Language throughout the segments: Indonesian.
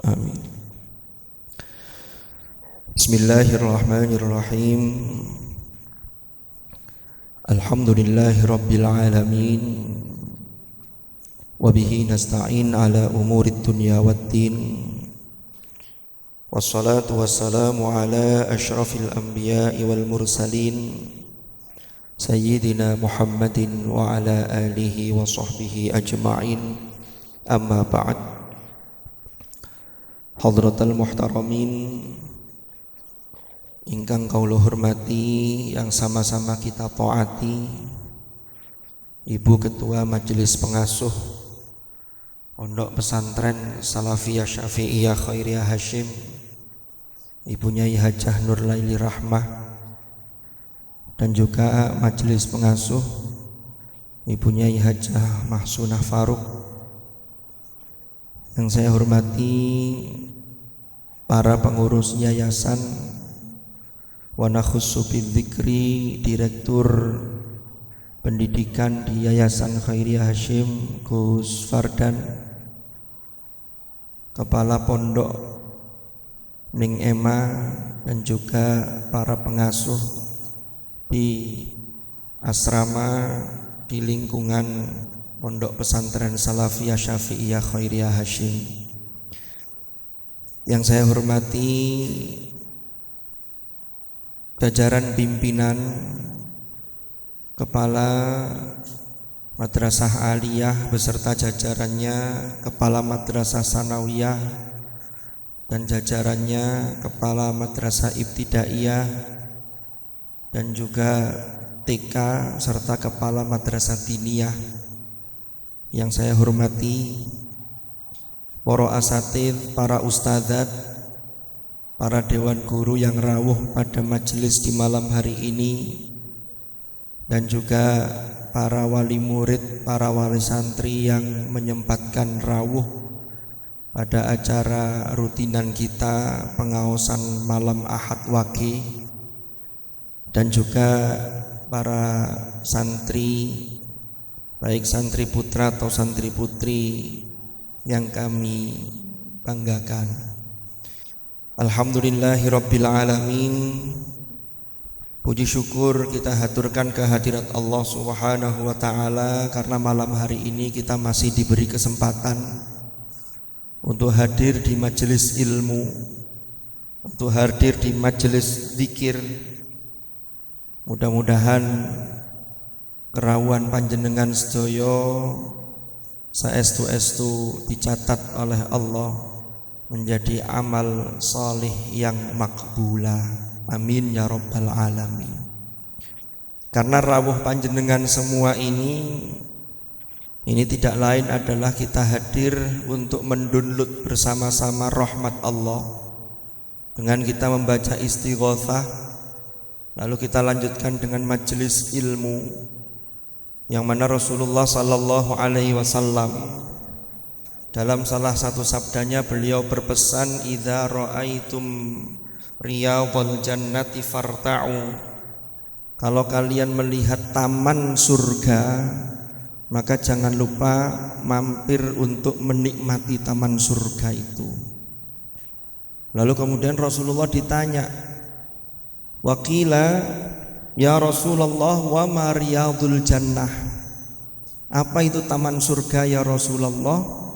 Amin. Bismillahirrahmanirrahim. Alhamdulillahi rabbil alamin. Wabihi nasta'in ala umurid dunya waddin. Wassalatu wassalamu ala ashrafil anbiya'i wal mursalin Sayyidina Muhammadin wa ala alihi wa sahbihi ajma'in. Amma ba'd. Hadratal muhtaramin, ingkang kaula hormati, yang sama-sama kita taati, Ibu Ketua Majelis Pengasuh Pondok Pesantren Salafiyah Syafi'iyah Khairiyah Hashim, Ibu Nyai Hajah Nur Laili Rahmah, dan juga Majelis Pengasuh Ibu Nyai Hajah Mahsunah Faruk. Yang saya hormati para pengurus yayasan wa nakhussu bidzikri, Direktur Pendidikan di Yayasan Khairiyah Hashim Gus Fardan, Kepala Pondok Ning Ema, dan juga para pengasuh di asrama di lingkungan Pondok Pesantren Salafiyah Syafi'iyah Khairiyah Hashim. Yang saya hormati jajaran pimpinan, Kepala Madrasah Aliyah beserta jajarannya, Kepala Madrasah Sanawiyah dan jajarannya, Kepala Madrasah Ibtidaiyah dan juga TK serta Kepala Madrasah Diniyah. Yang saya hormati para asatidz, para ustadzat, para dewan guru yang rawuh pada majelis di malam hari ini, dan juga para wali murid, para wali santri yang menyempatkan rawuh pada acara rutinan kita pengaosan malam Ahad Wage, dan juga para santri, baik santri putra atau santri putri yang kami banggakan. Alhamdulillahi rabbil alamin. Puji syukur kita haturkan kehadirat Allah Subhanahu wa ta'ala, karena malam hari ini kita masih diberi kesempatan untuk hadir di majelis ilmu, untuk hadir di majelis zikir. Mudah-mudahan kerawuhan panjenengan sedaya saestu-estu dicatat oleh Allah menjadi amal salih yang makbula. Amin ya rabbal alamin. Karena rawuh panjenengan semua ini tidak lain adalah kita hadir untuk mendownload bersama-sama rahmat Allah dengan kita membaca istighatsah, lalu kita lanjutkan dengan majelis ilmu, yang mana Rasulullah sallallahu alaihi wasallam dalam salah satu sabdanya beliau berpesan, idza raaitum riyadhal jannati farta'u. Kalau kalian melihat taman surga, maka jangan lupa mampir untuk menikmati taman surga itu. Lalu kemudian Rasulullah ditanya, waqila ya Rasulullah wa ma riyadul jannah, apa itu taman surga ya Rasulullah?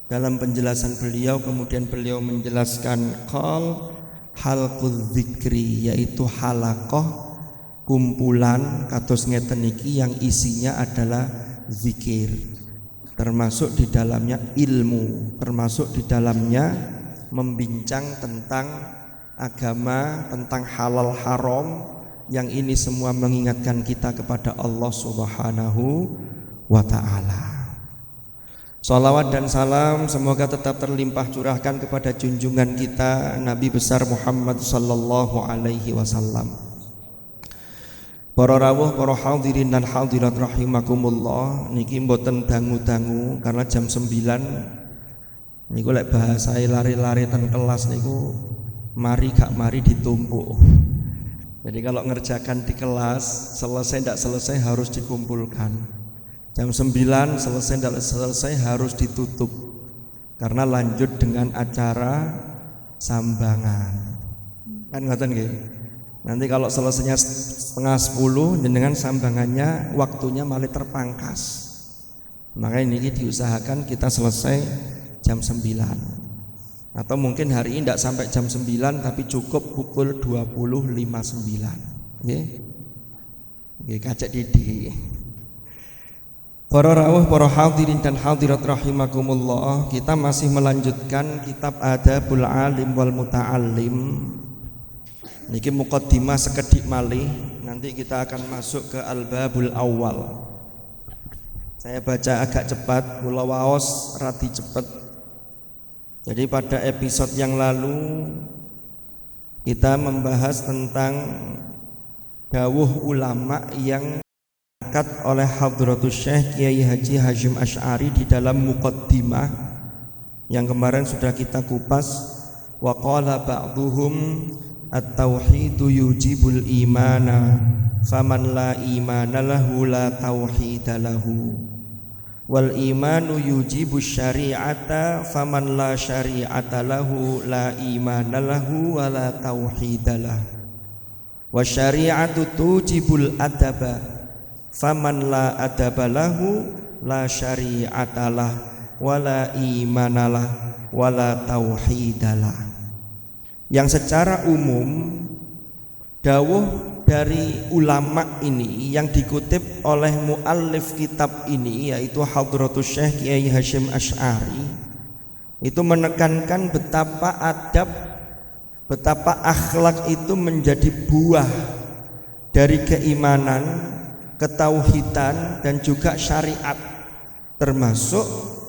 Dalam penjelasan beliau kemudian beliau menjelaskan, qal halqudz dzikri, yaitu halaqah, kumpulan kados ngeten iki yang isinya adalah zikir, termasuk di dalamnya ilmu, termasuk di dalamnya membincang tentang agama, tentang halal haram, yang ini semua mengingatkan kita kepada Allah Subhanahu wa ta'ala. Salawat dan salam semoga tetap terlimpah curahkan kepada junjungan kita Nabi besar Muhammad sallallahu alaihi wasallam. Para rawuh, para hadirin dan hadirat rahimakumullah, niki mboten dangu-dangu karena jam 9 niku lek bahasae lari-lari ten kelas niku mari gak mari ditumpuk. Jadi kalau ngerjakan di kelas selesai tidak selesai harus dikumpulkan. Jam 9 selesai tidak selesai harus ditutup. karena lanjut dengan acara sambangan. Kan ngoten nggih. Nanti kalau selesainya 9:30 jenengan sambangannya waktunya malah terpangkas. Maka ini diusahakan kita selesai jam 9. Atau mungkin hari ini tidak sampai jam 9 tapi cukup pukul 20.59. Nggih. Nggih kacek didik. Para rawuh, para hadirin dan hadirat rahimakumullah, kita masih melanjutkan kitab Adabul Alim wal Muta'allim. Niki muqaddimah sekedhik malih, nanti kita akan masuk ke Al-Babul Awal. Saya baca agak cepat, kula waos radi cepet. Jadi pada episode yang lalu kita membahas tentang dawuh ulama yang diangkat oleh Hadratus Syekh Kiai Haji Hasyim Asy'ari di dalam muqaddimah yang kemarin sudah kita kupas. Wa qala ba'duhum at-tauhidu yujibul imana faman la imana lahu la tauhida lahu wal imanu yujibu syari'ata faman la syari'ata lahu la imana lahu wa la tauhida lahu wa syari'atu tujibul adaba faman la adaba lahu la syari'ata lahu wa la imana lahu wa la tauhida lahu. Yang secara umum dawuh dari ulama ini yang dikutip oleh muallif kitab ini yaitu Hadratus Syekh Kiai Hasyim Asy'ari itu menekankan betapa adab, betapa akhlak itu menjadi buah dari keimanan, ketauhidan dan juga syariat. Termasuk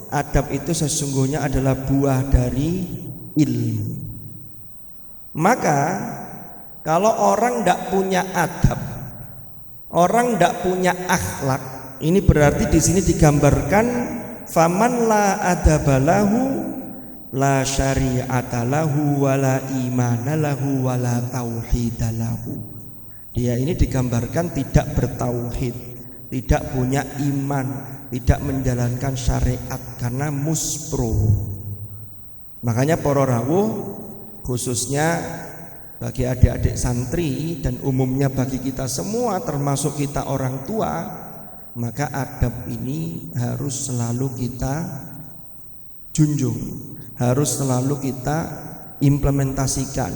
adab itu sesungguhnya adalah buah dari ilmu. Maka kalau orang tidak punya adab, orang tidak punya akhlak, ini berarti di sini digambarkan faman la adabalahu la syari'ata lahu wa la imana lahu wa la tauhida lahu. Dia ini digambarkan tidak bertauhid, tidak punya iman, tidak menjalankan syariat karena muspro. Makanya para rawuh khususnya bagi adik-adik santri dan umumnya bagi kita semua termasuk kita orang tua, maka adab ini harus selalu kita junjung, harus selalu kita implementasikan,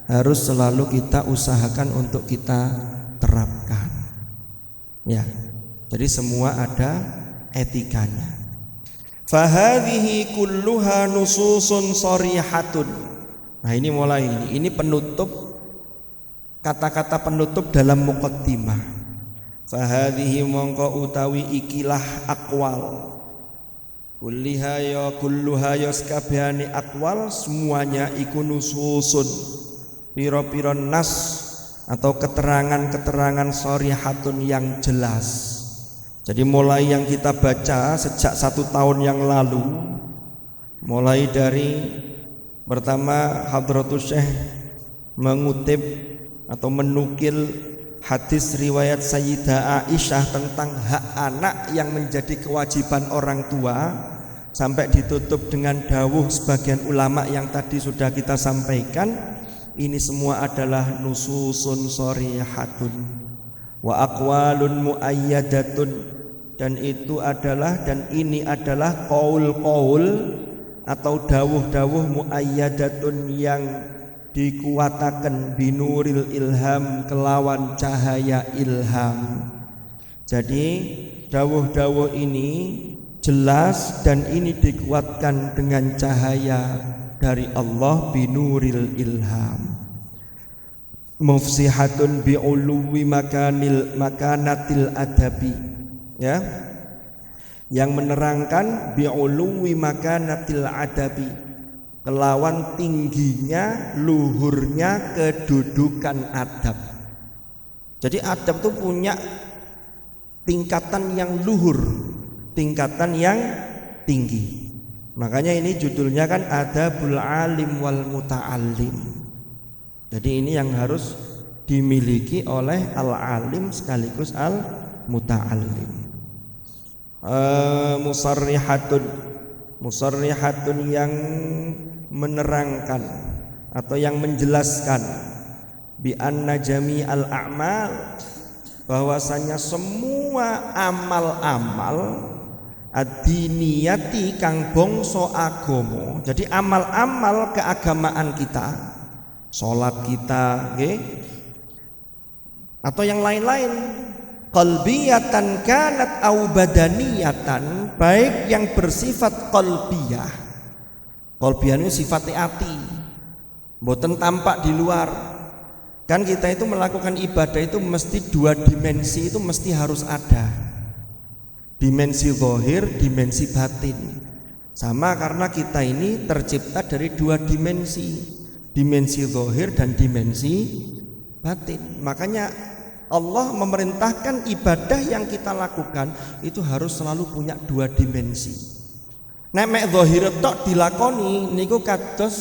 harus selalu kita usahakan untuk kita terapkan. Ya, jadi semua ada etikanya. Fahadhihi kulluha nususun sharihatun. Nah ini mulai ini penutup, kata-kata penutup dalam muqaddimah. Fahadhihi mongko utawi ikilah aqwal. Kulluha ya sakabehane aqwal semuanya iku nususun. Pira-pira nas atau keterangan-keterangan sharihatun yang jelas. Jadi mulai yang kita baca sejak 1 tahun yang lalu, mulai dari pertama Hadratus Syekh mengutip atau menukil hadis riwayat Sayyidah Aisyah tentang hak anak yang menjadi kewajiban orang tua, sampai ditutup dengan dawuh sebagian ulama yang tadi sudah kita sampaikan. Ini semua adalah nususun sharihatun wa aqwalun muayyadatun, dan itu adalah dan ini adalah qaul-qaul atau dawuh-dawuh muayyadatun yang dikuatakan binuril ilham kelawan cahaya ilham. Jadi dawuh-dawuh ini jelas dan ini dikuatkan dengan cahaya dari Allah binuril ilham. Mufsihatun bi'uluwi makanatil adabi, ya, yang menerangkan bi'uluwi makanatil adabi, kelawan tingginya, luhurnya kedudukan adab. Jadi adab itu punya tingkatan yang luhur, tingkatan yang tinggi. Makanya ini judulnya kan Adabul Alim wal Muta'allim. Jadi ini yang harus dimiliki oleh al-alim sekaligus al-muta'allim. Musarrihatun musarrihatun yang menerangkan atau yang menjelaskan bi anna jami'al a'mal, bahwasanya semua amal-amal ad-diniyati kang bangsa agama. Jadi amal-amal keagamaan kita, salat kita nggih, atau yang lain-lain, qalbiyatan kanat au badaniyatan, baik yang bersifat qalbiyah. Qalbiyah itu sifatnya hati, mboten tampak di luar. Kan kita itu melakukan ibadah itu mesti dua dimensi, itu mesti harus ada. Dimensi zahir, dimensi batin. Sama karena kita ini tercipta dari dua dimensi, dimensi zahir dan dimensi batin. Makanya Allah memerintahkan ibadah yang kita lakukan itu harus selalu punya dua dimensi. Nek mek zahir tok dilakoni niku kados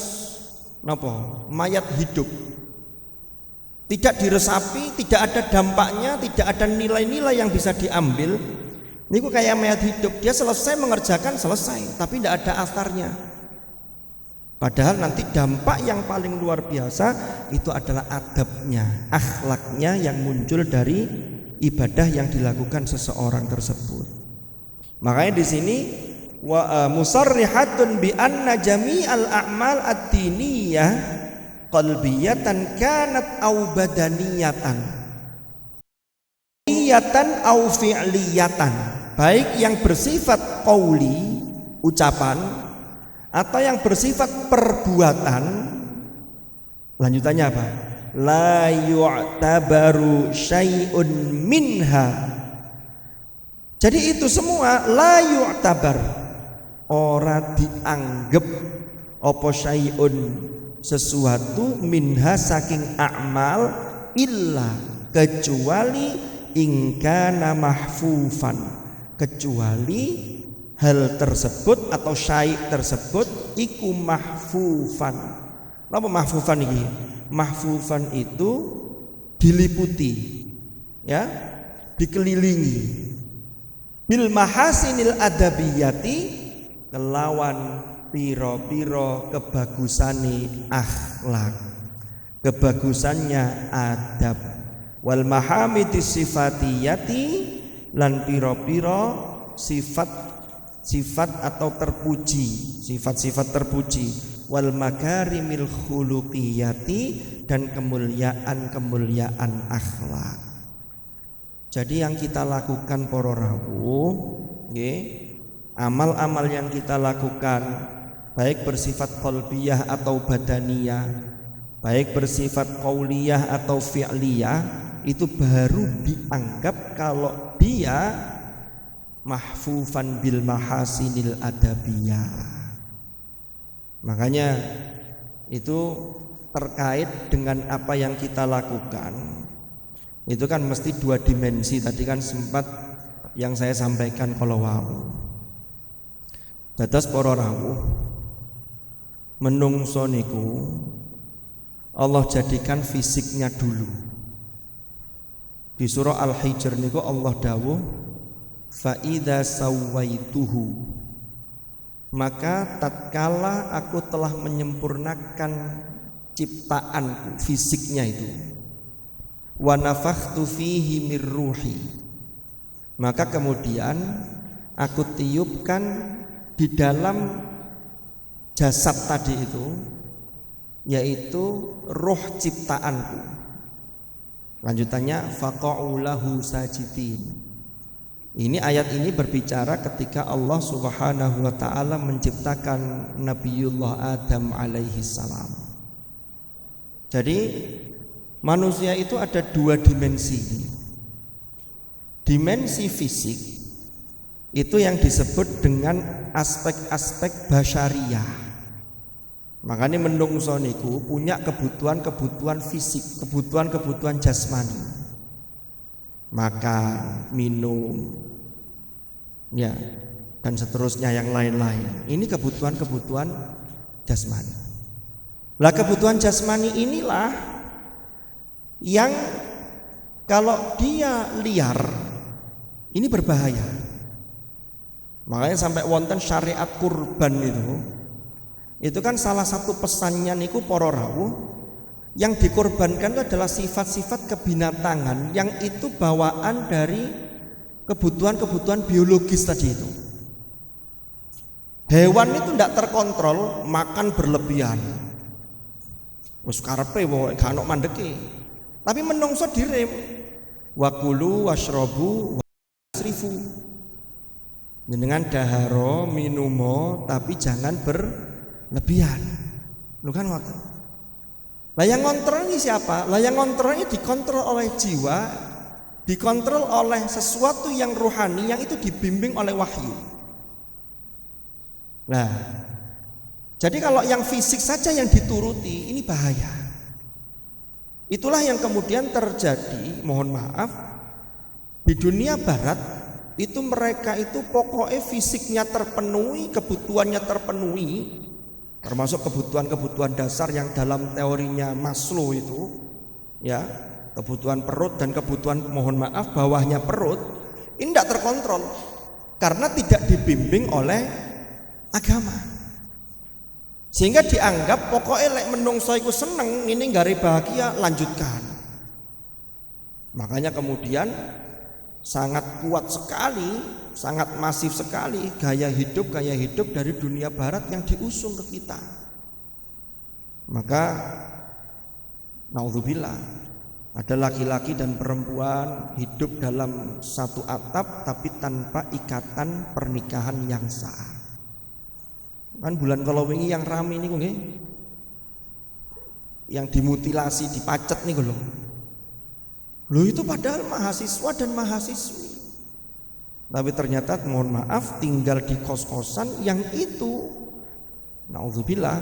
napa? Mayat hidup. Tidak diresapi, tidak ada dampaknya, tidak ada nilai-nilai yang bisa diambil. Niku kayak mayat hidup, dia selesai mengerjakan selesai, tapi tidak ada asarnya. Padahal nanti dampak yang paling luar biasa itu adalah adabnya, akhlaknya yang muncul dari ibadah yang dilakukan seseorang tersebut. Makanya di sini musarrihatun bi anna jami'al a'mal ad-diniyah qalbiyatan kanat au badaniyatan, niyatan au fi'liyatan, baik yang bersifat qauli ucapan atau yang bersifat perbuatan. Lanjutannya apa? La yu'tabaru syai'un minha. Jadi itu semua la yu'tabar, ora dianggap apa syai'un, sesuatu, minha saking a'mal, illa kecuali ingkana mahfufan, kecuali hal tersebut atau syai' tersebut iku mahfufan. Apa mahfufan ini? Mahfufan itu diliputi, ya, dikelilingi bil mahasinil adabiyati, kelawan piro-piro kebagusane akhlak, kebagusannya adab, wal mahamidis sifatiyati, lan piro-piro sifat atau terpuji, sifat-sifat terpuji, wal makarimil khuluqiyati, dan kemuliaan-kemuliaan akhlak. Jadi yang kita lakukan para rawuh nggih, amal-amal yang kita lakukan baik bersifat qalbiyah atau badaniyah, baik bersifat qauliyah atau fi'liyah, itu baru dianggap kalau dia mahfufan bil mahasinil adabiyah. Makanya itu terkait dengan apa yang kita lakukan, itu kan mesti dua dimensi. Tadi kan sempat yang saya sampaikan kalau wau. Dados para rawuh, menungso niku Allah jadikan fisiknya dulu. Di surah Al-Hijr niku Allah dawuh, fa idza sawaituhu, maka tatkala aku telah menyempurnakan ciptaanku, fisiknya itu, wa nafakhtu fihi mir ruhi, maka kemudian aku tiupkan di dalam jasad tadi itu, yaitu roh ciptaanku. Lanjutannya faqa'u lahu sajidin. Ini ayat ini berbicara ketika Allah Subhanahu wa taala menciptakan Nabiullah Adam alaihi salam. Jadi manusia itu ada dua dimensi. Dimensi fisik itu yang disebut dengan aspek-aspek basyariyah. Makanya menungso niku punya kebutuhan-kebutuhan fisik, kebutuhan-kebutuhan jasmani, makan, minum, ya, dan seterusnya yang lain-lain. Ini kebutuhan-kebutuhan jasmani. Lah kebutuhan jasmani inilah yang kalau dia liar, ini berbahaya. Makanya sampai wonten syariat kurban itu kan salah satu pesannya niku para rawuh, yang dikorbankan itu adalah sifat-sifat kebinatangan yang itu bawaan dari kebutuhan-kebutuhan biologis tadi itu. Hewan itu tidak terkontrol makan berlebihan. Wis karepe wae gak ono mandeke. Tapi menungso direm. Wa kulu washrabu wasrifu. Jenengan daharo minumo tapi jangan berlebihan. Lu kan ngoten. Lah yang ngontrol ini siapa? Lah yang ngontrol ini dikontrol oleh jiwa, dikontrol oleh sesuatu yang rohani yang itu dibimbing oleh wahyu. Nah, jadi kalau yang fisik saja yang dituruti ini bahaya. Itulah yang kemudian terjadi, mohon maaf, di dunia barat itu mereka itu pokoknya fisiknya terpenuhi, kebutuhannya terpenuhi, termasuk kebutuhan-kebutuhan dasar yang dalam teorinya Maslow itu, ya, kebutuhan perut dan kebutuhan, mohon maaf, bawahnya perut, ini tidak terkontrol karena tidak dibimbing oleh agama, sehingga dianggap pokoknya lek menungso iku seneng, ini gare bahagia, lanjutkan. Makanya kemudian sangat kuat sekali, sangat masif sekali gaya hidup dari dunia barat yang diusung ke kita. Maka naudzubillah, ada laki-laki dan perempuan hidup dalam satu atap tapi tanpa ikatan pernikahan yang sah. Kan bulan kalau wingi yang rame nih nggih, yang dimutilasi, dipacet nih lho. Loh itu padahal mahasiswa dan mahasiswi. Tapi ternyata mohon maaf tinggal di kos-kosan yang itu, naudzubillah,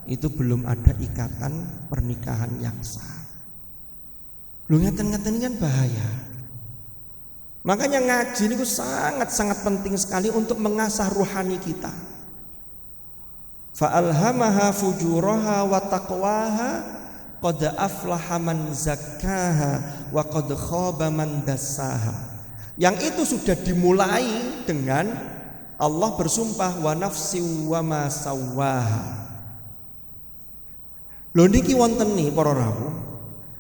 itu belum ada ikatan pernikahan yang sah. Loh ngeten-ngeten ini kan bahaya. Makanya ngaji ini sangat-sangat penting sekali untuk mengasah rohani kita. Fa'alhamaha fujuraha wa taqwaha qad aflaha man zakkaha wa qad khaba man dassaha. Yang itu sudah dimulai dengan Allah bersumpah wa nafsi wa ma sawwaha. Lho niki wonten nih para rawuh,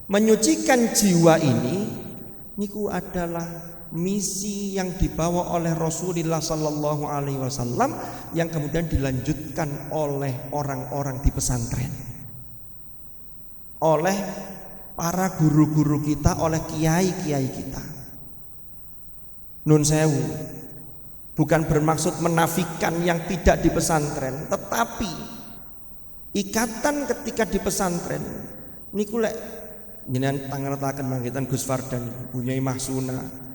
menyucikan jiwa ini niku adalah misi yang dibawa oleh Rasulullah sallallahu alaihi wasallam yang kemudian dilanjutkan oleh orang-orang di pesantren, oleh para guru-guru kita, oleh kiai-kiai kita. Nun sewu, bukan bermaksud menafikan yang tidak di pesantren, tetapi ikatan ketika di pesantren niku lek jenengan tangan-tangan mangkitan Gus Fardan, Bunyai Mahsuna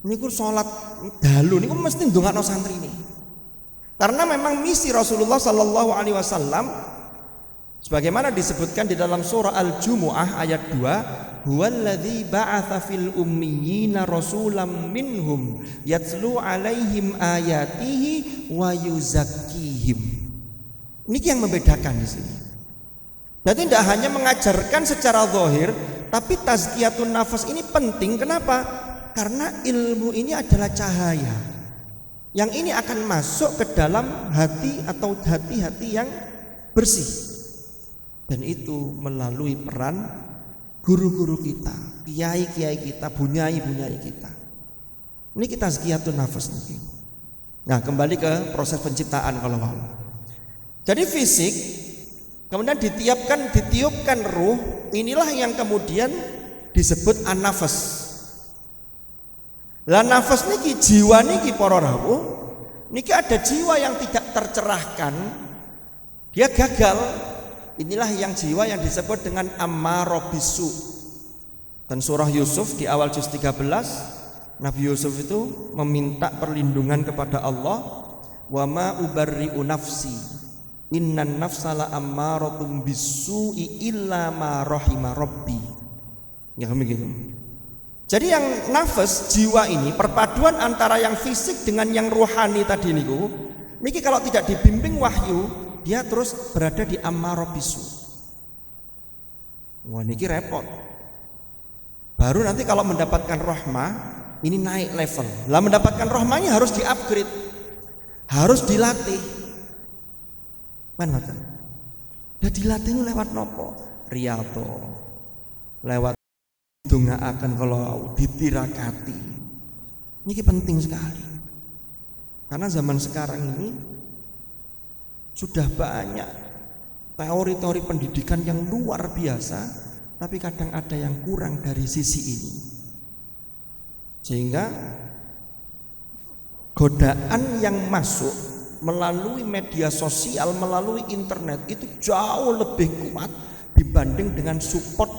niku salat dalu niku mesti ndongakno santri ini. Karena memang misi Rasulullah sallallahu alaihi wasallam sebagaimana disebutkan di dalam surah Al-Jumu'ah ayat 2, huwallazi ba'atsa fil ummiyina rasulam minhum yatslu alaihim ayatihi wa yuzakkihim. Niki yang membedakan di sini. Jadi tidak hanya mengajarkan secara zahir, tapi tazkiyatun nafas ini penting. Kenapa? Karena ilmu ini adalah cahaya yang ini akan masuk ke dalam hati atau hati-hati yang bersih, dan itu melalui peran guru-guru kita, kiai-kiai kita, bunyai-bunyai kita. Ini kita tazkiyatun nafas nih. Nah, kembali ke proses penciptaan kalau mau. Jadi fisik kemudian ditiupkan ruh, inilah yang kemudian disebut an-nafas. Lah nafas niki, jiwa niki para rawuh, niki ada jiwa yang tidak tercerahkan, dia gagal. Inilah yang jiwa yang disebut dengan ammarah bisu. Dan surah Yusuf di awal juz 13, Nabi Yusuf itu meminta perlindungan kepada Allah, wa ma ubarri'u nafsi innan nafsala ammaratun bisu'i illa ma rahima rabbi. Ya begitu. Jadi yang nafas, jiwa ini, perpaduan antara yang fisik dengan yang rohani tadi niku, niki kalau tidak dibimbing wahyu, dia terus berada di ammarah bisu. Wah niki repot. Baru nanti kalau mendapatkan rahmah, ini naik level. Lah mendapatkan rahmahnya harus di-upgrade. harus dilatih. Kan ngoten. Ya dilatih lewat nopo? Riyadho. Lewat ndongaaken kalau ditirakati. Ini penting sekali. Karena zaman sekarang ini sudah banyak teori-teori pendidikan yang luar biasa, tapi kadang ada yang kurang dari sisi ini. Sehingga godaan yang masuk melalui media sosial, melalui internet itu jauh lebih kuat dibanding dengan support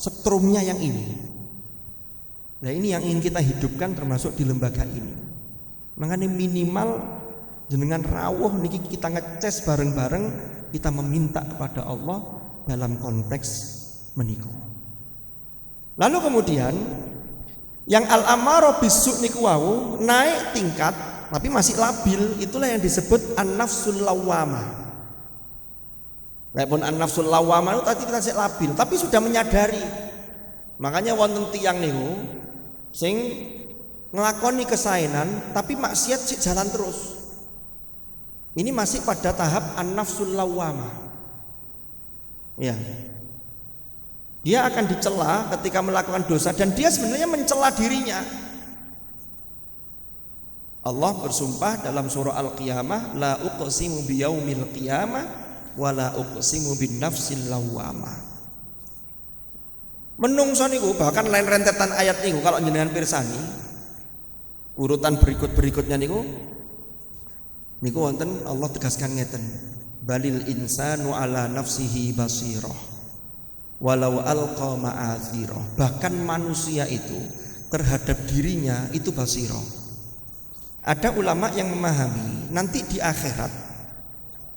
setrumnya yang ini. Nah ini yang ingin kita hidupkan termasuk di lembaga ini. Makanya minimal jenengan rawuh niki kita ngeces bareng-bareng, kita meminta kepada Allah dalam konteks menika. Lalu kemudian yang al-amarah bisu niku wau naik tingkat tapi masih labil, itulah yang disebut an-nafsul lawwamah. Walaupun an-nafsul lawwamah itu tadi kita masih labil tapi sudah menyadari. Makanya wonten tiyang niku sing ngelakoni kesaenan tapi maksiat sik jalan terus. Ini masih pada tahap an-nafsul lawwamah. Ya. Dia akan dicela ketika melakukan dosa dan dia sebenarnya mencela dirinya. Allah bersumpah dalam surah Al-Qiyamah, la uqsimu biyaumil qiyamah wa la uqsimu bin nafsil lawwamah. Menungso niku bahkan lain rentetan ayat niku kalau jenengan pirsani urutan berikutnya niku wonten Allah tegaskan ngeten, balil insanu ala nafsihi basirah walau alqa ma'adzirah. Bahkan manusia itu terhadap dirinya itu basirah. Ada ulama yang memahami nanti di akhirat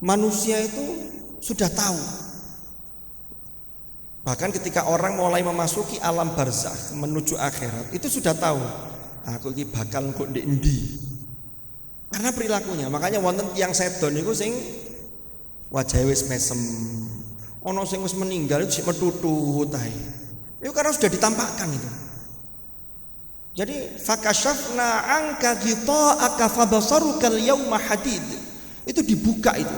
manusia itu sudah tahu. Bahkan ketika orang mulai memasuki alam barzakh menuju akhirat itu sudah tahu, aku iki bakal kok ndek endi. Karena perilakunya. Makanya wonten tiyang sedon niku sing wajahe wis mesem. Ana sing wis meninggal itu sik metutut ae. Itu karena sudah ditampakkan itu. Jadi fakashafna anka ghita'aka fabasarukal yauma hadid. Itu dibuka itu.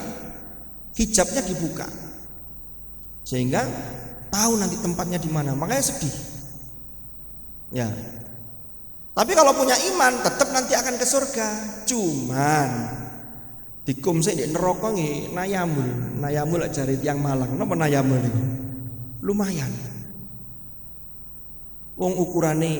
Hijabnya dibuka. Sehingga tahu nanti tempatnya di mana. Makanya sedih. Ya. Tapi kalau punya iman tetap nanti akan ke surga. Cuman dikumsik di neraka nggih nayamul. Nayamul lek jare tiyang Malang. Napa nayamul niku? Lumayan. Wong ukurane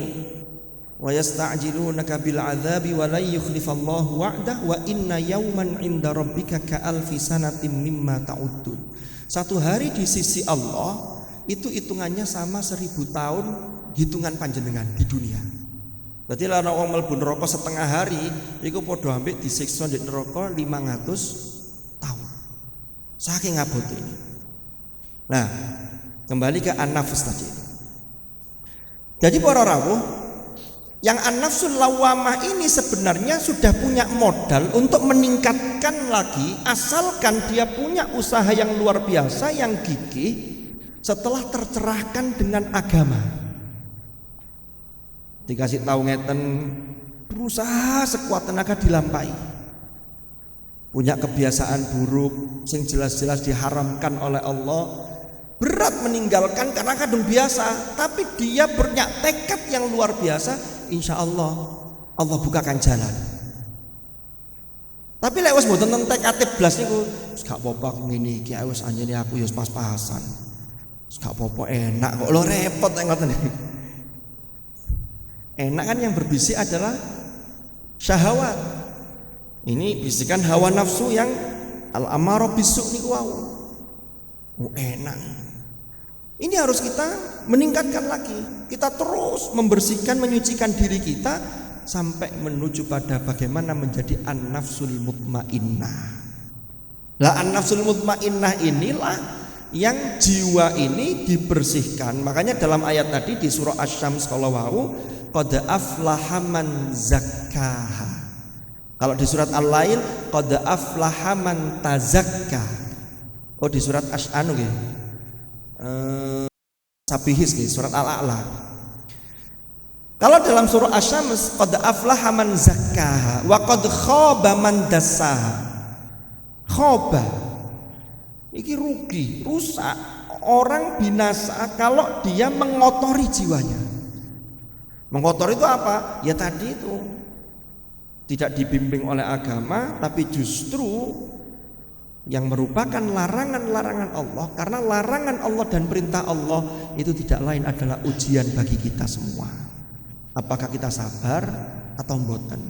wa yasta'jilunaka bil adzabi wa la yukhlifallahu wa'dah wa inna yawman 'inda rabbika ka alfi sanatin mimma ta'uddun. Satu hari di sisi Allah itu hitungannya sama 1000 tahun hitungan panjenengan di dunia. Berarti lara wong mlebu neraka setengah hari iku padha ambek disiksa di neraka 500 tahun. Saking abote ini. Nah, kembali ke an-nafs tadi. Jadi para rawuh, yang an-nafsul lawwamah ini sebenarnya sudah punya modal untuk meningkatkan lagi asalkan dia punya usaha yang luar biasa yang gigih setelah tercerahkan dengan agama. Dikasih tahu ngeten, berusaha sekuat tenaga dilampahi. Punya kebiasaan buruk sing jelas-jelas diharamkan oleh Allah, berat meninggalkan karena kadung biasa, tapi dia punya tekad yang luar biasa, insya Allah Allah bukakan jalan. Tapi lek wis mboten tekad blas niku gak apa-apa ngene iki wis anjene aku ya pas-pasan. Gak apa-apa enak kok lo repot ngoten. Enak kan yang berbisik adalah syahwat. Ini bisikan hawa nafsu yang al-amarah bisu niku wau. Enak. Ini harus kita meningkatkan lagi. Kita terus membersihkan, menyucikan diri kita sampai menuju pada bagaimana menjadi an-nafsul mutmainnah. Lah an-nafsul mutmainnah inilah yang jiwa ini dibersihkan. Makanya dalam ayat tadi di surah Asy-Syams kalau wau qad aflaha man zakkaha. Kalau di surat Al-Lail qad aflaha man tazakka. Oh di surat Asy-Anu nggih. Sabihis nggih surat Al-A'la. Kalau dalam surah Asy-Syams, qad aflaha man zakkaha wa qad khaba man dassaha. Khaba iki rugi, rusak, orang binasa kalau dia mengotori jiwanya. Mengotori itu apa? Ya tadi itu, tidak dibimbing oleh agama, tapi justru yang merupakan larangan-larangan Allah. Karena larangan Allah dan perintah Allah itu tidak lain adalah ujian bagi kita semua. Apakah kita sabar atau mboten?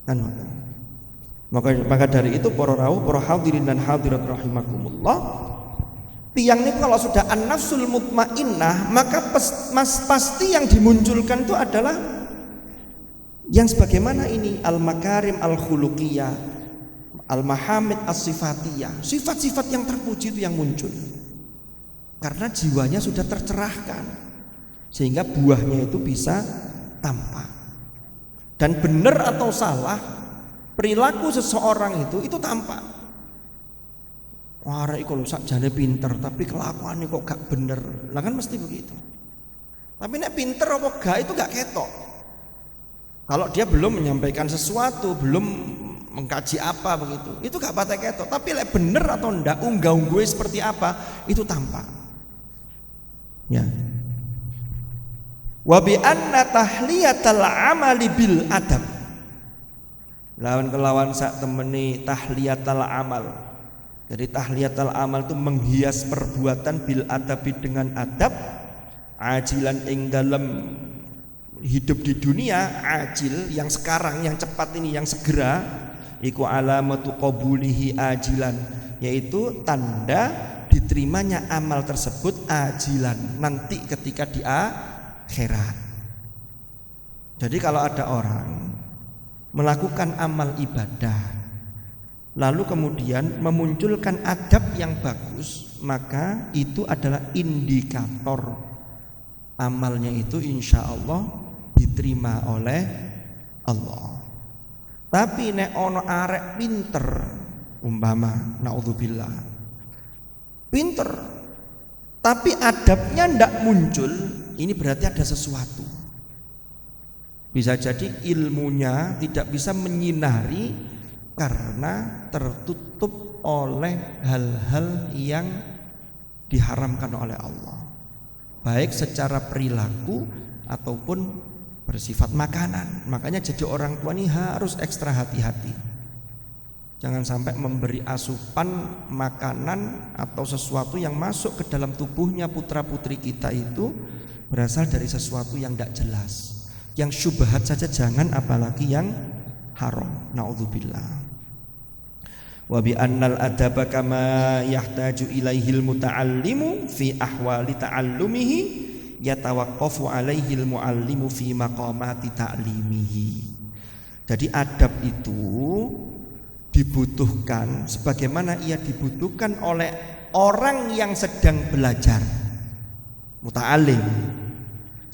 Kan mboten. Maka dari itu para rawuh, para hadirin dan hadirat rahimakumullah, tiang ini kalau sudah an-nafsul mutmainnah, maka pasti yang dimunculkan itu adalah yang sebagaimana ini al-makarim al-khuluqiyah, al-mahamid as-sifatiyah, sifat-sifat yang terpuji itu yang muncul. Karena jiwanya sudah tercerahkan, sehingga buahnya itu bisa tampak. Dan benar atau salah perilaku seseorang itu tampak. Wah, arek iku lho sakjane pinter tapi kelakuannya kok gak bener. Lah kan mesti begitu. Tapi nek pinter apa gak itu gak ketok. Kalau dia belum menyampaikan sesuatu, belum mengkaji apa begitu, itu gak patek ketok. Tapi lek bener atau ndak, unggah-ungguhe seperti apa, itu tampak. Ya. Wa bi anna tahliyatal amali bil adab. Lawan kelawan sak temeni tahliyatal amal. Jadi tahliyatul amal itu menghias perbuatan bil adabi dengan adab, ajilan ing dalam hidup di dunia, ajil yang sekarang, yang cepat ini, yang segera, iku alamatu qabulihi ajilan, yaitu tanda diterimanya amal tersebut ajilan, nanti ketika di akhirat. Jadi kalau ada orang melakukan amal ibadah lalu kemudian memunculkan adab yang bagus, maka itu adalah indikator amalnya itu insya Allah diterima oleh Allah. Tapi nek ono arek pinter, umpama naudzubillah, pinter tapi adabnya ndak muncul, ini berarti ada sesuatu. Bisa jadi ilmunya tidak bisa menyinari karena tertutup oleh hal-hal yang diharamkan oleh Allah, baik secara perilaku ataupun bersifat makanan. Makanya jadi orang tua ini harus ekstra hati-hati. Jangan sampai memberi asupan makanan atau sesuatu yang masuk ke dalam tubuhnya putra-putri kita itu berasal dari sesuatu yang tidak jelas. Yang syubhat saja jangan, apalagi yang haram. Naudzubillah. Wa bi annal adaba kama yahtaju ilaihil muta'allimu fi ahwali ta'allumihi yatawaqqafu alaihil muallimu fi maqamati ta'limihi. Jadi adab itu dibutuhkan sebagaimana ia dibutuhkan oleh orang yang sedang belajar, muta'allim,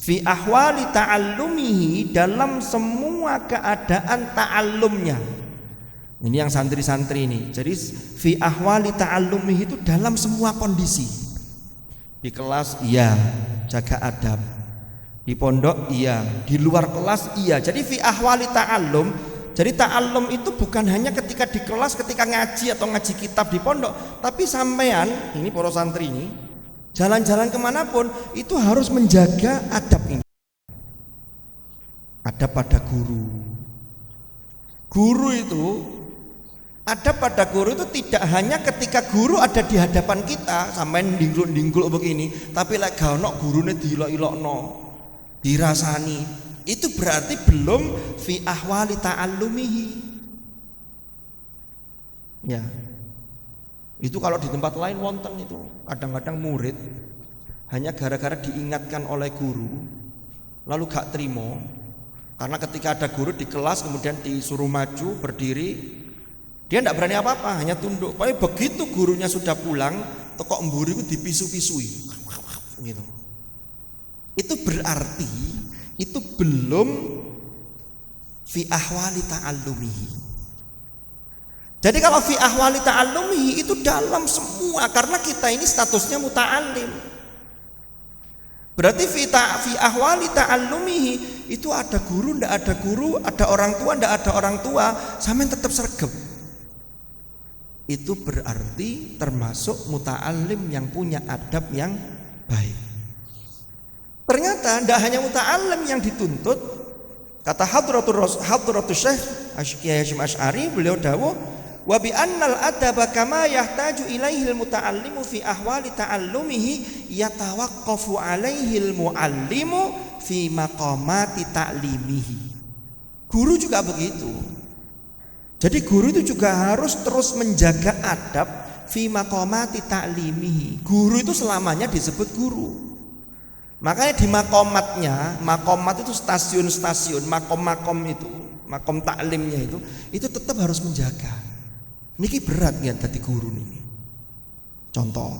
fi ahwali ta'allumihi, dalam semua keadaan ta'allumnya. Ini yang santri-santri ini. Jadi fi ahwali ta'allumihi itu dalam semua kondisi. Di kelas iya, jaga adab. Di pondok iya, di luar kelas iya. Jadi fi ahwali ta'allum. Jadi ta'allum itu bukan hanya ketika di kelas, ketika ngaji atau ngaji kitab di pondok, tapi sampean, ini para santri ini, jalan-jalan kemanapun itu harus menjaga adab ini. Adab pada guru. Guru itu, adab pada guru itu tidak hanya ketika guru ada di hadapan kita sampai dinggul-dinggul begini, tapi lek gak ono gurune diilok-ilokno, dirasani. Itu berarti belum fi ahwali ta'allumihi. Ya. Itu kalau di tempat lain wonten itu. Kadang-kadang murid hanya gara-gara diingatkan oleh guru lalu gak terima. Karena ketika ada guru di kelas kemudian disuruh maju berdiri, dia tidak berani apa-apa, hanya tunduk. Pokoknya begitu gurunya sudah pulang, tokok mburi itu dipisu-pisui gitu. Itu berarti itu belum fi ahwali ta'allumihi. Jadi kalau fi ahwali ta'allumihi itu dalam semua, karena kita ini statusnya muta'allim. Berarti fi ahwali ta'allumihi itu ada guru, ndak ada guru, ada orang tua, ndak ada orang tua, sampean tetap sregep. Itu berarti termasuk muta'allim yang punya adab yang baik. Ternyata ndak hanya muta'allim yang dituntut. Kata Hadratus Syekh Kiai Hasyim Asy'ari, beliau dawuh wa bi annal adaba kama yahtaju ilaihil muta'allimu fi ahwali ta'allumihi yatawaqqafu alaihil muallimu fi maqamati ta'limihi. Guru juga begitu. Jadi guru itu juga harus terus menjaga adab fi maqamati ta'limihi. Guru itu selamanya disebut guru. Makanya di makomatnya, makomat itu stasiun-stasiun, makom-makom itu, makom taklimnya itu tetap harus menjaga. Niki berat ya dadi guru niki. Contoh,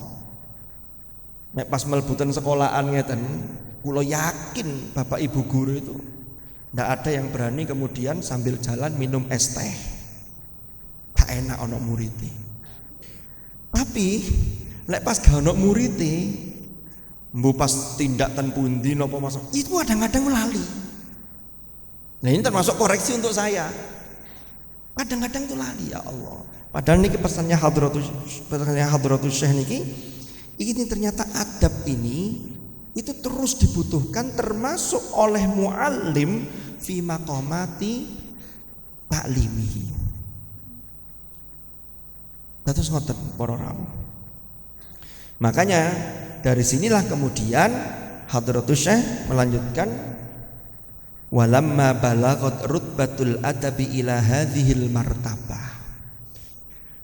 nek pas mlebutan sekolahan ngeten, kula yakin bapak ibu guru itu ndak ada yang berani kemudian sambil jalan minum es teh. Gak enak ono murite. Tapi nek pas gak ono murite, mbu pas tindak ten pundi napa masuk, itu kadang-kadang lali. Nah ini termasuk koreksi untuk saya. Kadang-kadang itu lali, ya Allah. Padahal niki pesannya Hadratus Syekh niki, ini ternyata adab ini itu terus dibutuhkan termasuk oleh muallim fi maqamati ta'limihi. Dados ngoten para rawuh. Makanya dari sinilah kemudian Hadratus Syekh melanjutkan walamma balagat rutbatul adabi ila hadhil martabah.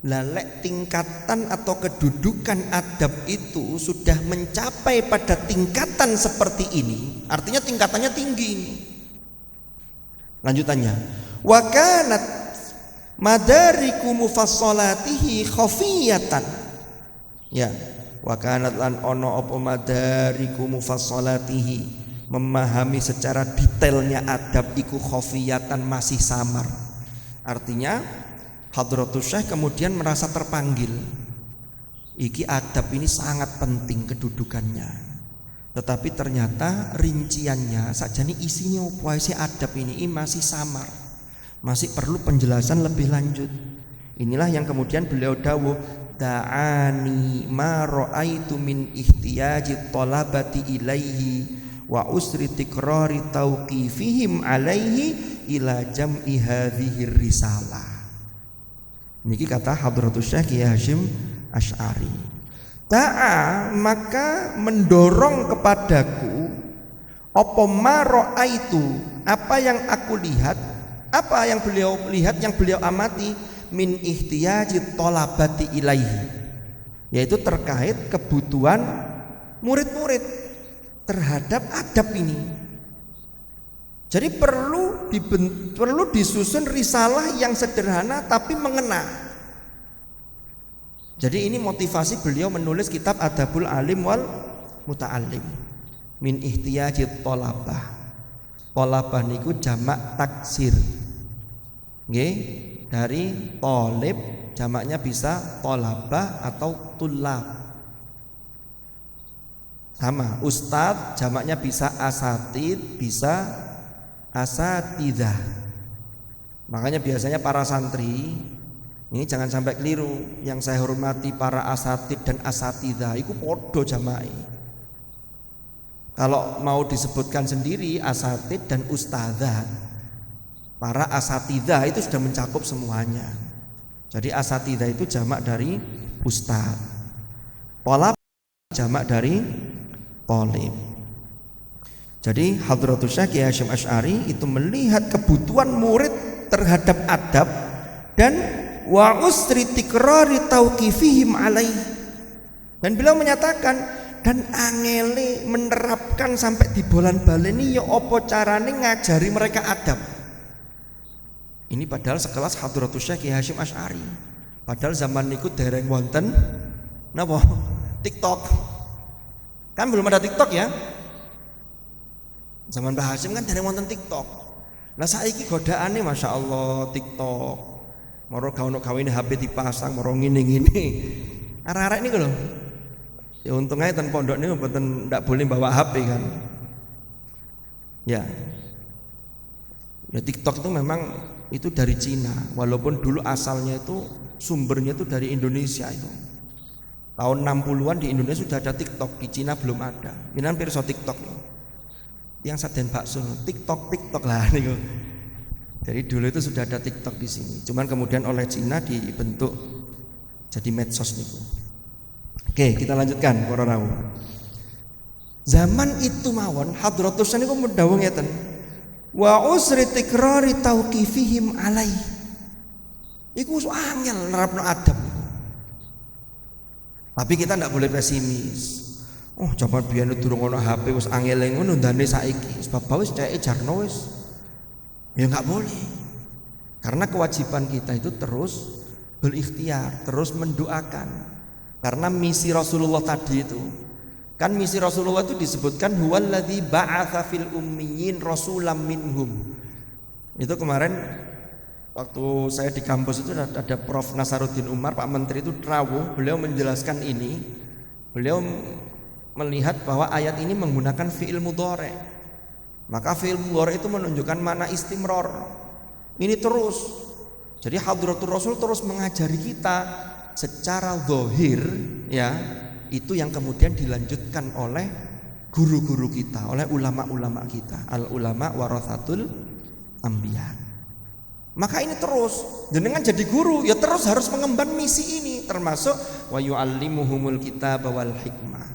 Lalek tingkatan atau kedudukan adab itu sudah mencapai pada tingkatan seperti ini, artinya tingkatannya tinggi ini. Lanjutannya, wa kanat madariku mufassalatihi khafiyatan. Ya, wa kanat lan ono apa madariku mufassalatihi, memahami secara detailnya adab iku khafiyatan, masih samar. Artinya Hadratus Syekh kemudian merasa terpanggil. Iki adab ini sangat penting kedudukannya. Tetapi ternyata rinciannya sakjane isinya apa sih adab ini masih samar. Masih perlu penjelasan lebih lanjut. Inilah yang kemudian beliau dawuh, ta'ani ma ra'aitu min ihtiyaji talabati ilaihi wa usri tikrari tauqifihim alaihi ila jam'i hadhihi risalah. Niki kata Hadratus Syekh Kiai Hasyim Asy'ari. Ta'a, maka mendorong kepadaku apa maro'aitu, apa yang aku lihat, apa yang beliau lihat, yang beliau amati min ihtiyaji thalabati ilaihi, yaitu terkait kebutuhan murid-murid terhadap adab ini. Jadi perlu disusun risalah yang sederhana tapi mengena. Jadi ini motivasi beliau menulis kitab Adabul Alim wal Muta'allim min ihtiyaji thalabah. Thalabah niku jamak taksir. Nggih, dari thalib jamaknya bisa thalabah atau tullab. Sama, ustadz jamaknya bisa asatid, bisa asatidzah. Makanya biasanya para santri ini jangan sampai keliru. Yang saya hormati para asatid dan asatidzah itu podo jama'i. Kalau mau disebutkan sendiri asatid dan ustadzah, para asatidzah itu sudah mencakup semuanya. Jadi asatidzah itu jamak dari ustadz, thalab jamak dari thalib. Jadi Hadratus Syekh Kiai Hasyim Asy'ari itu melihat kebutuhan murid terhadap adab dan wa usri tikrari tauqifihim alaih. Dan beliau menyatakan dan angele menerapkan sampai di bolan-baleni ya apa carane ngajari mereka adab. Ini padahal sekelas Hadratus Syekh Kiai Hasyim Asy'ari. Padahal zaman niku dereng wonten napa? TikTok. Kan belum ada TikTok ya? Zaman Mbah Hasyim kan dereng wonten TikTok. Lah saiki godaane Masya Allah TikTok. Moro gak ono gawene HP dipasang, moro ngene-ngene. Arek-arek niku lho. Ya untungnya ten pondok ini mboten ndak boleh bawa HP kan. Ya. Ya TikTok itu memang itu dari Cina, walaupun dulu asalnya itu sumbernya itu dari Indonesia itu. Tahun 60-an di Indonesia sudah ada TikTok, di Cina belum ada. Ini pirsa TikTok ya. Yang saden bakso TikTok lah niku. Jadi dulu itu sudah ada TikTok di sini. Cuman kemudian oleh Cina dibentuk jadi medsos niku. Oke, kita lanjutkan para rawuh. Zaman itu mawon Hadratus niku mendhawuh ngeten. Wa usri tikrari tauqifihim alai. Iku angel nerapno adab. Tapi kita ndak boleh pesimis. Oh, jaman biyen durung ono HP wis angel ngono ndane saiki. Sebab wis ceke jarno wis. Ya enggak boleh. Karena kewajiban kita itu terus berikhtiar, terus mendoakan. Karena misi Rasulullah tadi itu. Kan misi Rasulullah itu disebutkan huwallazi ba'atsa fil ummiyin rasulam minhum. Itu kemarin waktu saya di kampus itu ada Prof Nasaruddin Umar, Pak Menteri itu rawuh, beliau menjelaskan ini. Beliau melihat bahwa ayat ini menggunakan fi'il mudhari'. Maka fi'il mudhari' itu menunjukkan makna istimrar. Ini terus. Jadi Hadratur Rasul terus mengajari kita secara zahir ya, itu yang kemudian dilanjutkan oleh guru-guru kita, oleh ulama-ulama kita. Al ulama warathatul anbiya. Maka ini terus jenengan jadi guru ya terus harus mengemban misi ini, termasuk wa yu'allimuhumul kitaba wal hikmah,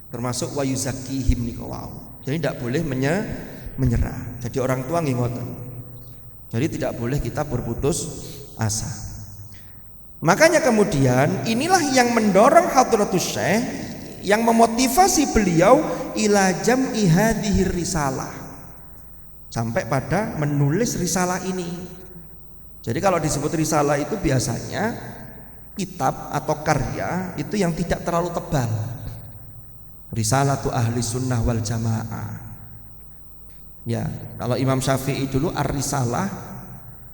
termasuk wa yuzakkihim niku wau. Jadi tidak boleh menyerah. Jadi orang tua nggih ngoten. Jadi tidak boleh kita berputus asa. Makanya kemudian inilah yang mendorong Hadratus Syekh, yang memotivasi beliau ila jam'i hadhihi risalah, sampai pada menulis risalah ini. Jadi kalau disebut risalah itu biasanya kitab atau karya itu yang tidak terlalu tebal. Risalatu ahli sunnah wal jamaah. Ya, kalau Imam Syafi'i dulu Ar-Risalah,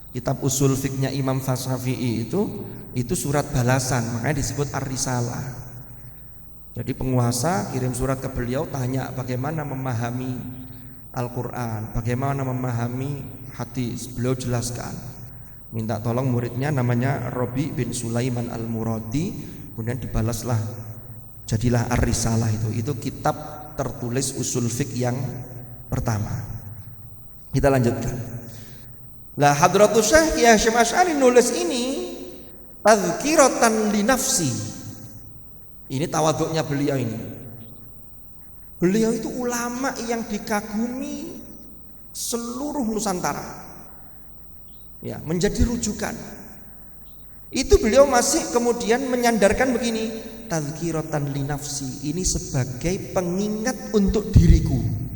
kitab usul fiknya Imam Syafi'i itu surat balasan, makanya disebut Ar-Risalah. Jadi penguasa kirim surat ke beliau tanya bagaimana memahami Al-Quran, bagaimana memahami hadis. Beliau jelaskan, minta tolong muridnya namanya Robi bin Sulaiman Al-Muradi, kemudian dibalaslah jadilah Ar-Risalah itu kitab tertulis usul fik yang pertama. Kita lanjutkan. Lah Hadratus Syekh Kiai Hasyim Asy'ari nulis ini tazkiratan li nafsi. Ini tawaduknya beliau ini. Beliau itu ulama yang dikagumi seluruh Nusantara. Ya, menjadi rujukan. Itu beliau masih kemudian menyandarkan begini, tazkiratan li nafsi, ini sebagai pengingat untuk diriku.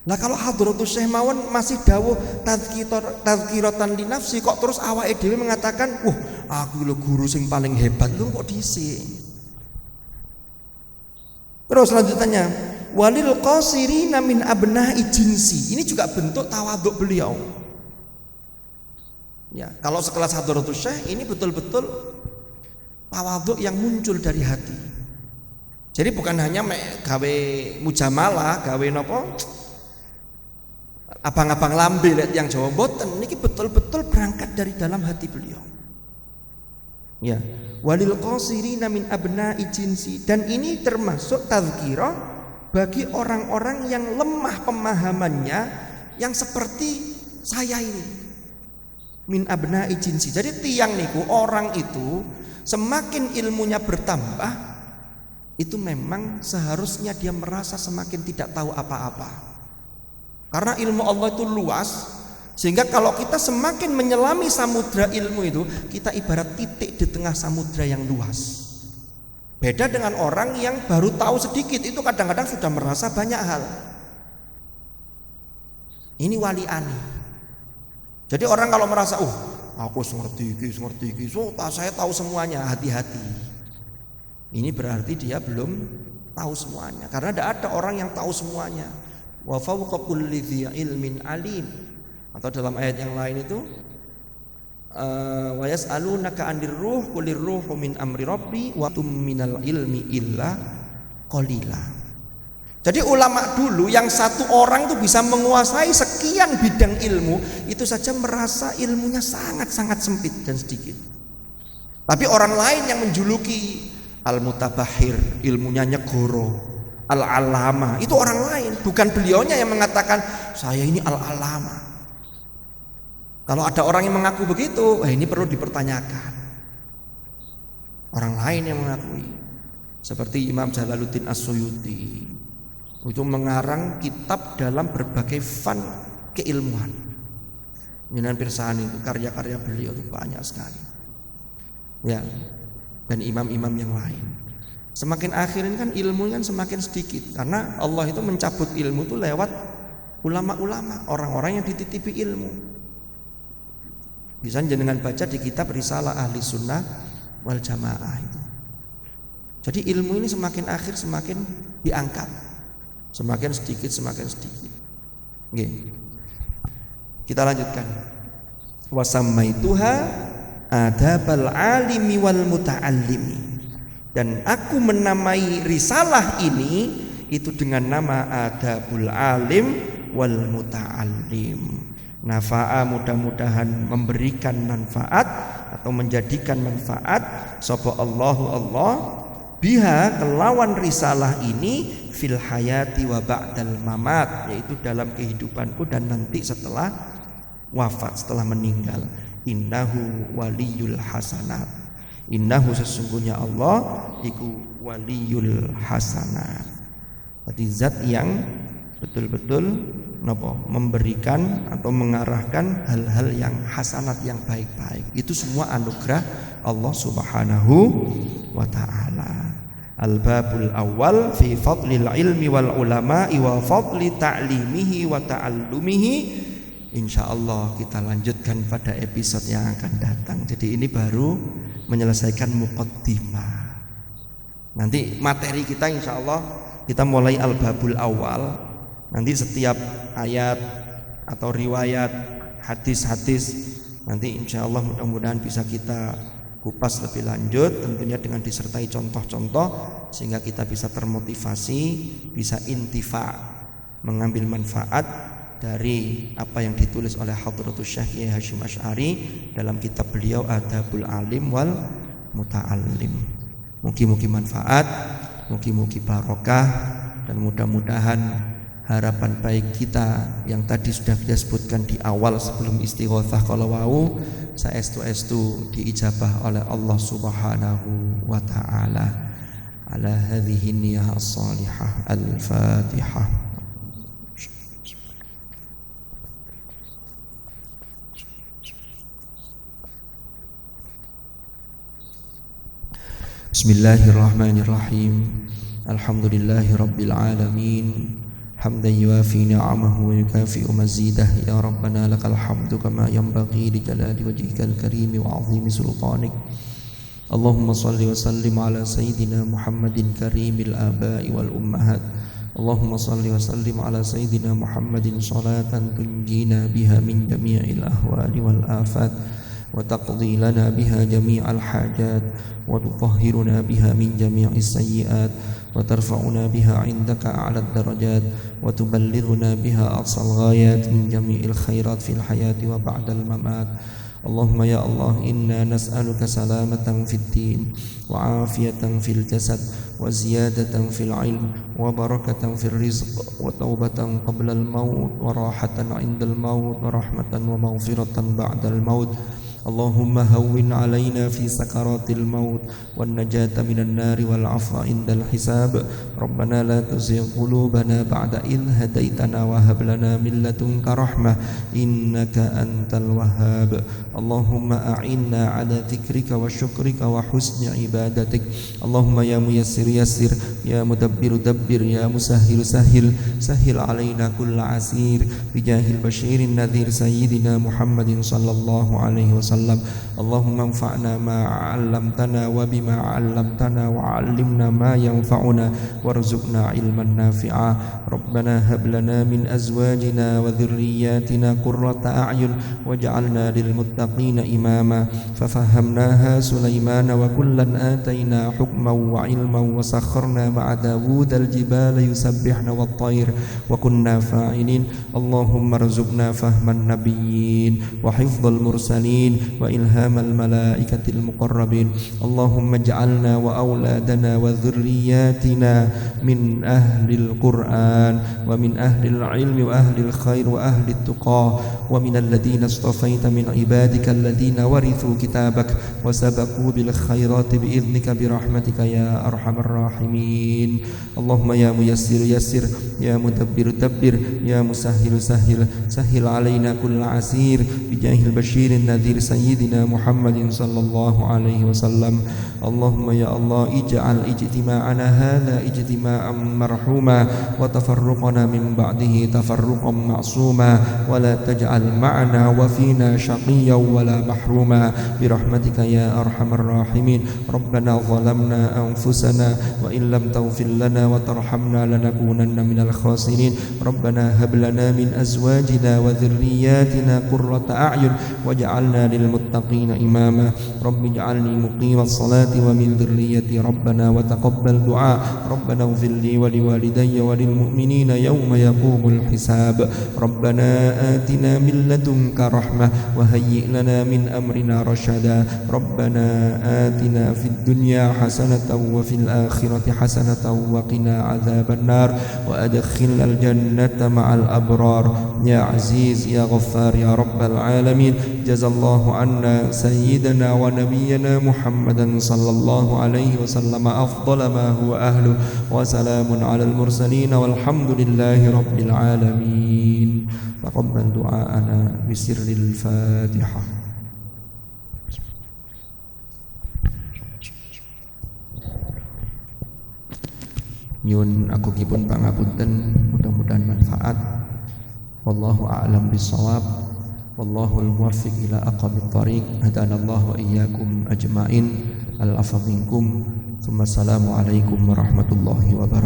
Nah kalau Hadratus Syekh mawon masih dawuh tazkiratan li nafsi, kok terus awake dhewe mengatakan, aku lho guru sing paling hebat, lho kok dhisik. Terus lanjutannya, walil qasirina min abna'i jinsi. Ini juga bentuk tawaduk beliau. Ya, kalau sekelas Hadratus Syekh ini betul-betul tawaduk yang muncul dari hati. Jadi bukan hanya gawe mujamalah, gawe napa? Abang-abang lambe yang Jawa mboten, niki betul-betul berangkat dari dalam hati beliau. Ya, walil qasirina min abna'i jinsi, dan ini termasuk tazkirah bagi orang-orang yang lemah pemahamannya, yang seperti saya ini. Min abna'i jinsi. Jadi tiang niku, orang itu semakin ilmunya bertambah, itu memang seharusnya dia merasa semakin tidak tahu apa-apa. Karena ilmu Allah itu luas, sehingga kalau kita semakin menyelami samudra ilmu itu, kita ibarat titik di tengah samudra yang luas. Beda dengan orang yang baru tahu sedikit, itu kadang-kadang sudah merasa banyak hal. Ini wali ani. Jadi orang kalau merasa, aku ngerti iki, saya tahu semuanya, hati-hati. Ini berarti dia belum tahu semuanya. Karena tidak ada orang yang tahu semuanya. Wa fawqa kulli dzi ilmin alim. Atau dalam ayat yang lain itu wa yas'alunaka 'anir ruh qulir ruhu min amri rabbi wa tum minal ilmi illa qalila. Jadi ulama dulu yang satu orang itu bisa menguasai sekian bidang ilmu, itu saja merasa ilmunya sangat-sangat sempit dan sedikit. Tapi orang lain yang menjuluki al-mutabahir, ilmunya nyegoro, al-alama, itu orang lain, bukan beliaunya yang mengatakan saya ini al-alama. Kalau ada orang yang mengaku begitu, ini perlu dipertanyakan. Orang lain yang mengakui, seperti Imam Jalaluddin As-Suyuti, itu mengarang kitab dalam berbagai fan keilmuan. Jenengan pirsani itu karya-karya beliau itu banyak sekali. Ya, dan imam-imam yang lain. Semakin akhir ini kan ilmu kan semakin sedikit, karena Allah itu mencabut ilmu itu lewat ulama-ulama, orang-orang yang dititipi ilmu. Bisa jenengan baca di kitab Risalah Ahli Sunnah wal Jamaah itu. Jadi ilmu ini semakin akhir semakin diangkat. Semakin sedikit. Oke. Kita lanjutkan. Wasammaituha adabal alimi wal muta'allimi. Dan aku menamai risalah ini itu dengan nama adabul alim wal muta'allim. Nafa'a, mudah-mudahan memberikan manfaat atau menjadikan manfaat sapa Allah biha kelawan risalah ini fil hayati wa ba'dal mamat, yaitu dalam kehidupanku dan nanti setelah wafat, setelah meninggal. Innahu waliyul hasanat. Innahu sesungguhnya Allah iku waliyul hasanat. Berarti zat yang betul-betul memberikan atau mengarahkan hal-hal yang hasanat, yang baik-baik. Itu semua anugerah Allah Subhanahu wa ta'ala. Al-babul awal fi fadlil ilmi wal ulama'i wa fadli ta'limihi wa ta'allumihi. Insyaallah kita lanjutkan pada episode yang akan datang. Jadi ini baru menyelesaikan muqaddimah. Nanti materi kita insyaallah kita mulai al-babul awal. Nanti setiap ayat atau riwayat, hadis-hadis, nanti insyaallah mudah-mudahan bisa kita kupas lebih lanjut, tentunya dengan disertai contoh-contoh, sehingga kita bisa termotivasi, bisa intifa, mengambil manfaat dari apa yang ditulis oleh Hadratus Syekh Kiai Hasyim Asy'ari dalam kitab beliau Adabul Alim wal Muta'allim. Mugi-mugi manfaat, mugi-mugi barokah, dan mudah-mudahan harapan baik kita yang tadi sudah kita sebutkan di awal sebelum istighotsah kalau wau saestu-estu diijabah oleh Allah Subhanahu wa taala. Ala hadhihi niyyah as-salihah. Al-Fatihah. Bismillahirrahmanirrahim. Alhamdulillahirabbil alamin. حمدا يوافي نعمه ويكافئ مزيده يا ربنا لك الحمد كما ينبغي لجلال وجهك الكريم وعظيم سلطانك اللهم صل وسلم على سيدنا محمد كريم الآباء والأمهات اللهم صل وسلم على سيدنا محمد صلاة تنجينا بها من جميع الأهوال والآفات وتقضي لنا بها جميع الحاجات وتطهرنا بها من جميع السيئات وترفعنا بها عندك أعلى الدرجات وتبلغنا بها أقصى الغايات من جميع الخيرات في الحياة وبعد الممات اللهم يا الله إنا نسألك سلامة في الدين وعافية في الجسد وزيادة في العلم وبركة في الرزق وتوبة قبل الموت وراحة عند الموت ورحمة ومغفرة بعد الموت اللهم هون علينا في سكرات الموت والنجاة من النار والعفو عند الحساب ربنا لا تزغ قلوبنا بعد إذ هديتنا وهب لنا من لدنك رحمة إنك أنت الوهاب اللهم أعنا على ذكرك وشكرك وحسن عبادتك اللهم يا ميسر يسر يا مدبر دبر يا مسهل سهل سهل علينا كل عسير بجاه البشير النذير سيدنا محمد صلى الله عليه وسلم وسلم. اللهم انفعنا ما علمتنا وبما علمتنا وعلمنا ما ينفعنا وارزقنا علما نافعا. ربنا هب لنا من أزواجنا وذرياتنا قرة أعين واجعلنا للمتقين إماما. ففهمناها سليمان وكلا آتينا حكما وعلما وسخرنا مع داود الجبال يسبحن والطير وكنا فاعلين. اللهم ارزقنا فهم النبيين وحفظ المرسلين وإلهام الملائكة المقربين. اللهم اجعلنا وأولادنا وذرياتنا من أهل القرآن ومن أهل العلم وأهل الخير وأهل التقى ومن الذين اصطفيت من عبادك الذين ورثوا كتابك وسبقوا بالخيرات بإذنك برحمتك يا أرحم الراحمين. اللهم يا ميسر يسر يا مدبر دبر يا مسهل سهل سهل علينا كل عسير بجاه البشير النذير سيدنا محمد صلى الله عليه وسلم. اللهم يا الله اجعل اجتماعنا هذا اجتماعا مرحوما وتفرقنا من بعده تفرقا معصوما ولا تجعل معنا وفينا شقيا ولا محروما برحمتك يا أرحم الراحمين. ربنا ظلمنا أنفسنا وإن لم تغفر لنا وترحمنا لنكونن من الخاسرين. ربنا هب لنا من أزواجنا وذرياتنا قرة أعين واجعلنا للمتقين إماما. رب اجعلني مقيم الصلاة ومن ذريتي ربنا وتقبل دعاء. ربنا اغفر لي ولوالدي وللمؤمنين يوم يقوم الحساب. ربنا آتنا من لدنك رحمة وهيئ لنا من أمرنا رشدا. ربنا آتنا في الدنيا حسنة وفي الآخرة حسنة وقنا عذاب النار وأدخلنا الجنة مع الأبرار يا عزيز يا غفار يا رب العالمين. جزا الله عنا سيدنا ونبينا محمدا صلى الله عليه وسلم أفضل ما هو أهله وسلام على المرسلين والحمد لله رب العالمين. تقبل دعاءنا بسر الفاتحة. Nyun agungipun pangapunten, mudah-mudahan manfaat. Wallahu a'lam bissawab. Wallahul muwaffiq ila aqwamit thariq. Hadanallahu wa iyyakum ajmain. Al-afwa minkum. Assalamu alaikum warahmatullahi wabarakatuh.